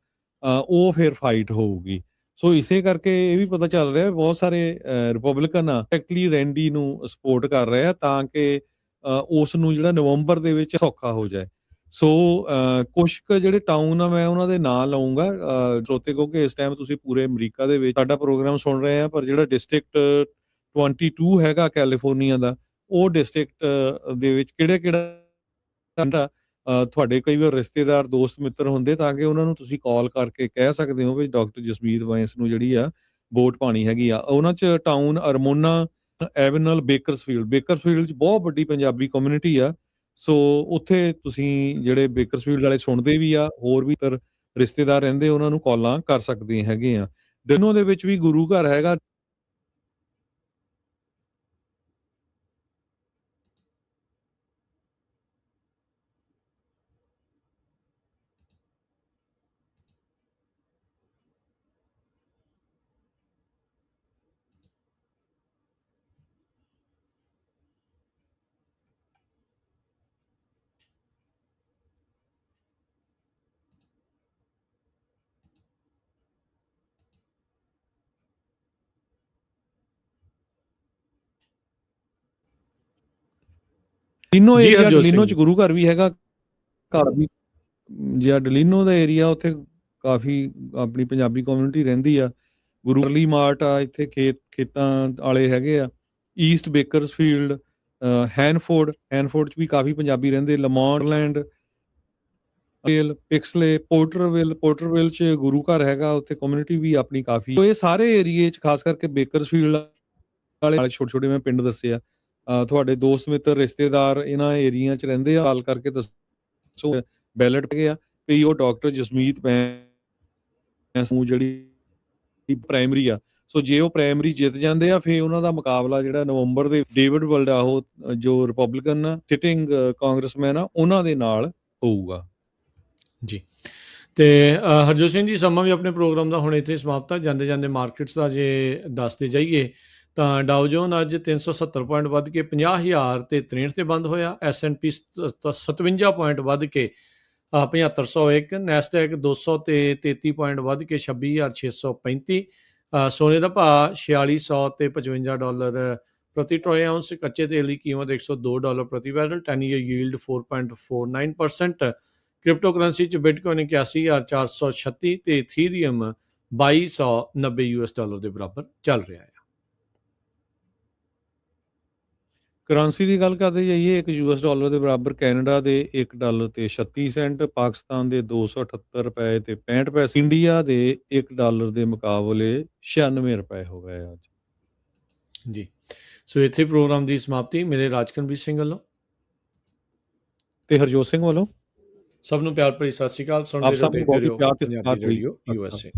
ਉਹ ਫਿਰ ਫਾਈਟ ਹੋਊਗੀ। ਸੋ ਇਸੇ ਕਰਕੇ ਇਹ ਵੀ ਪਤਾ ਚੱਲ ਰਿਹਾ ਬਹੁਤ ਸਾਰੇ ਰਿਪਬਲਿਕਨ ਐਕਚੁਅਲੀ ਰੈਂਡੀ ਨੂੰ ਸਪੋਰਟ ਕਰ ਰਹੇ ਆ ਤਾਂ ਕਿ ਉਸ ਨੂੰ ਜਿਹੜਾ ਨਵੰਬਰ ਦੇ ਵਿੱਚ ਸੌਖਾ ਹੋ ਜਾਏ। ਸੋ ਕੁਛ ਕੁ ਜਿਹੜੇ ਟਾਊਨ ਆ ਮੈਂ ਉਹਨਾਂ ਦੇ ਨਾਂ ਲਊਂਗਾ ਸਰੋਤੇ, ਕਿਉਂਕਿ ਇਸ ਟਾਈਮ ਤੁਸੀਂ ਪੂਰੇ ਅਮਰੀਕਾ ਦੇ ਵਿੱਚ ਸਾਡਾ ਪ੍ਰੋਗਰਾਮ ਸੁਣ ਰਹੇ ਆ, ਪਰ ਜਿਹੜਾ ਡਿਸਟ੍ਰਿਕਟ 22 ਹੈਗਾ ਕੈਲੀਫੋਰਨੀਆ ਦਾ, ਉਹ ਡਿਸਟ੍ਰਿਕਟ ਦੇ ਵਿੱਚ ਕਿਹੜਾ ਤੁਹਾਡੇ ਕਈ ਵਾਰ ਰਿਸ਼ਤੇਦਾਰ ਦੋਸਤ ਮਿੱਤਰ ਹੁੰਦੇ ਤਾਂ ਕਿ ਉਹਨਾਂ ਨੂੰ ਤੁਸੀਂ ਕਾਲ ਕਰਕੇ ਕਹਿ ਸਕਦੇ ਹੋ ਵੀ ਡਾਕਟਰ ਜਸਮੀਤ ਬੈਂਸ ਨੂੰ ਜਿਹੜੀ ਆ ਵੋਟ ਪਾਣੀ ਹੈਗੀ ਆ। ਉਹਨਾਂ 'ਚ ਟਾਊਨ ਅਰਮੋਨਾ ਐਵਨਲ ਬੇਕਰਸਫੀਲਡ 'ਚ ਬਹੁਤ ਵੱਡੀ ਪੰਜਾਬੀ ਕਮਿਊਨਿਟੀ ਆ। ਸੋ ਉੱਥੇ ਤੁਸੀਂ ਜਿਹੜੇ ਬੇਕਰਸਫੀਲਡ ਵਾਲੇ ਸੁਣਦੇ ਵੀ ਆ, ਹੋਰ ਵੀ ਰਿਸ਼ਤੇਦਾਰ ਰਹਿੰਦੇ, ਉਹਨਾਂ ਨੂੰ ਕਾਲਾਂ ਕਰ ਸਕਦੇ ਹੈਗੇ ਆ। ਡਿਨੋ ਦੇ ਵਿੱਚ ਵੀ ਗੁਰੂ ਘਰ ਹੈਗਾ। ਡਲੀਨੋ ਜੀ ਏਰੀਆ, ਹਰਜੋਤ ਸਿੰਘ ਡਲੀਨੋ 'ਚ ਜੀ। ਗੁਰੂ ਘਰ ਵੀ ਹੈਗਾ, ਘਰ ਵੀ ਜਿਹੜਾ ਡਲੀਨੋ ਦਾ ਏਰੀਆ ਉੱਥੇ ਕਾਫੀ ਆਪਣੀ ਪੰਜਾਬੀ ਕਮਿਊਨਿਟੀ ਰਹਿੰਦੀ ਆ। ਗੁਰੂ ਅਰਲੀ ਮਾਰਟ ਆ, ਇੱਥੇ ਖੇਤਾਂ ਵਾਲੇ ਹੈਗੇ ਆ। ਈਸਟ ਬੇਕਰਸਫੀਲਡ, ਹੈਨਫੋਰਡ 'ਚ ਵੀ ਕਾਫੀ ਪੰਜਾਬੀ ਰਹਿੰਦੇ। ਲਮੌਂਟਲੈਂਡ, ਪਿਕਸਲੇ, ਪੋਰਟਰਵਿਲ 'ਚ ਗੁਰੂ ਘਰ ਹੈਗਾ, ਉੱਥੇ ਕਮਿਊਨਿਟੀ ਵੀ ਆਪਣੀ ਕਾਫੀ। ਇਹ ਸਾਰੇ ਏਰੀਏ 'ਚ ਖਾਸ ਕਰਕੇ ਬੇਕਰਸਫੀਲਡ ਵਾਲੇ ਛੋਟੇ ਮੈਂ ਪਿੰਡ ਦੱਸੇ ਆ। ਤੁਹਾਡੇ ਦੋਸਤ ਮਿੱਤਰ ਰਿਸ਼ਤੇਦਾਰ ਇਹਨਾਂ ਏਰੀਆ 'ਚ ਰਹਿੰਦੇ ਆ, ਗੱਲ ਕਰਕੇ ਦੱਸੋ। ਬੈਲਟ ਗਿਆ ਵੀ ਉਹ ਡਾਕਟਰ ਜਸਮੀਤ ਜਿਹੜੀ ਪ੍ਰਾਇਮਰੀ ਆ। ਸੋ ਜੇ ਉਹ ਪ੍ਰਾਇਮਰੀ ਜਿੱਤ ਜਾਂਦੇ ਆ, ਫਿਰ ਉਹਨਾਂ ਦਾ ਮੁਕਾਬਲਾ ਜਿਹੜਾ ਨਵੰਬਰ ਦੇ ਡੇਵਿਡ ਵਲਡ ਆ, ਉਹ ਜੋ ਰਿਪਬਲਿਕਨ ਸਿਟਿੰਗ ਕਾਂਗਰਸਮੈਨ ਆ, ਉਹਨਾਂ ਦੇ ਨਾਲ ਹੋਊਗਾ ਜੀ। ਤੇ ਹਰਜੋਤ ਸਿੰਘ ਜੀ, ਸਮਾਂ ਵੀ ਆਪਣੇ ਪ੍ਰੋਗਰਾਮ ਦਾ ਹੁਣ ਇੱਥੇ ਸਮਾਪਤ ਆ। ਜਾਂਦੇ ਜਾਂਦੇ ਮਾਰਕੀਟਸ ਦਾ ਜੇ ਦੱਸਦੇ ਜਾਈਏ ਤਾਂ ਡਾਓ ਜੋਨ ਅੱਜ 370 ਪੁਆਇੰਟ ਵੱਧ ਕੇ 50,063 ਤੇ ਬੰਦ ਹੋਇਆ। S&P 57 ਪੁਆਇੰਟ ਵੱਧ ਕੇ 7501। ਨੈਸਡੈਕ 200 ਤੇ 33 ਪੁਆਇੰਟ ਵੱਧ ਕੇ 26,635। ਸੋਨੇ ਦਾ ਭਾਅ 4600 ਤੇ $55 ਪ੍ਰਤੀ ਟਰੋਏ ਆਉਂਸ। ਕੱਚੇ ਤੇਲ ਦੀ ਕੀਮਤ $102 ਪ੍ਰਤੀ barrel. 10 year yield 4.49%। Crypto currency 'ਚ ਬਿਟਕੋਇਨ 81,436 ਤੇ ਇਥੀਰੀਅਮ $2290 ਦੇ ਬਰਾਬਰ ਚੱਲ ਰਿਹਾ ਹੈ। ਕਰੰਸੀ ਦੀ ਗੱਲ ਕਰਦੇ ਜਾਈਏ, $1 ਦੇ ਬਰਾਬਰ ਕੈਨੇਡਾ ਦੇ $1 ਤੇ 36 ਸੈਂਟ, ਪਾਕਿਸਤਾਨ ਦੇ 278 ਰੁਪਏ ਤੇ 65 ਪੈਸੇ, ਇੰਡੀਆ ਦੇ $1 ਦੇ ਮੁਕਾਬਲੇ 96 ਰੁਪਏ ਹੋ ਗਏ ਅੱਜ। ਜੀ, ਸੋ ਇੱਥੇ ਪ੍ਰੋਗਰਾਮ ਦੀ ਸਮਾਪਤੀ ਮੇਰੇ ਰਾਜਕਨਵੀਰ ਸਿੰਘ ਵੱਲੋਂ ਤੇ ਹਰਜੋਤ ਸਿੰਘ ਵੱਲੋਂ ਸਭ ਨੂੰ ਪਿਆਰ ਭਰੀ ਸਤਿ ਸ਼੍ਰੀ ਅਕਾਲ। ਸੁਣਦੇ ਰਹੋ, ਦੇਖਦੇ ਰਹੋ ਪੰਜਾਬੀ ਰੇਡੀਓ USA।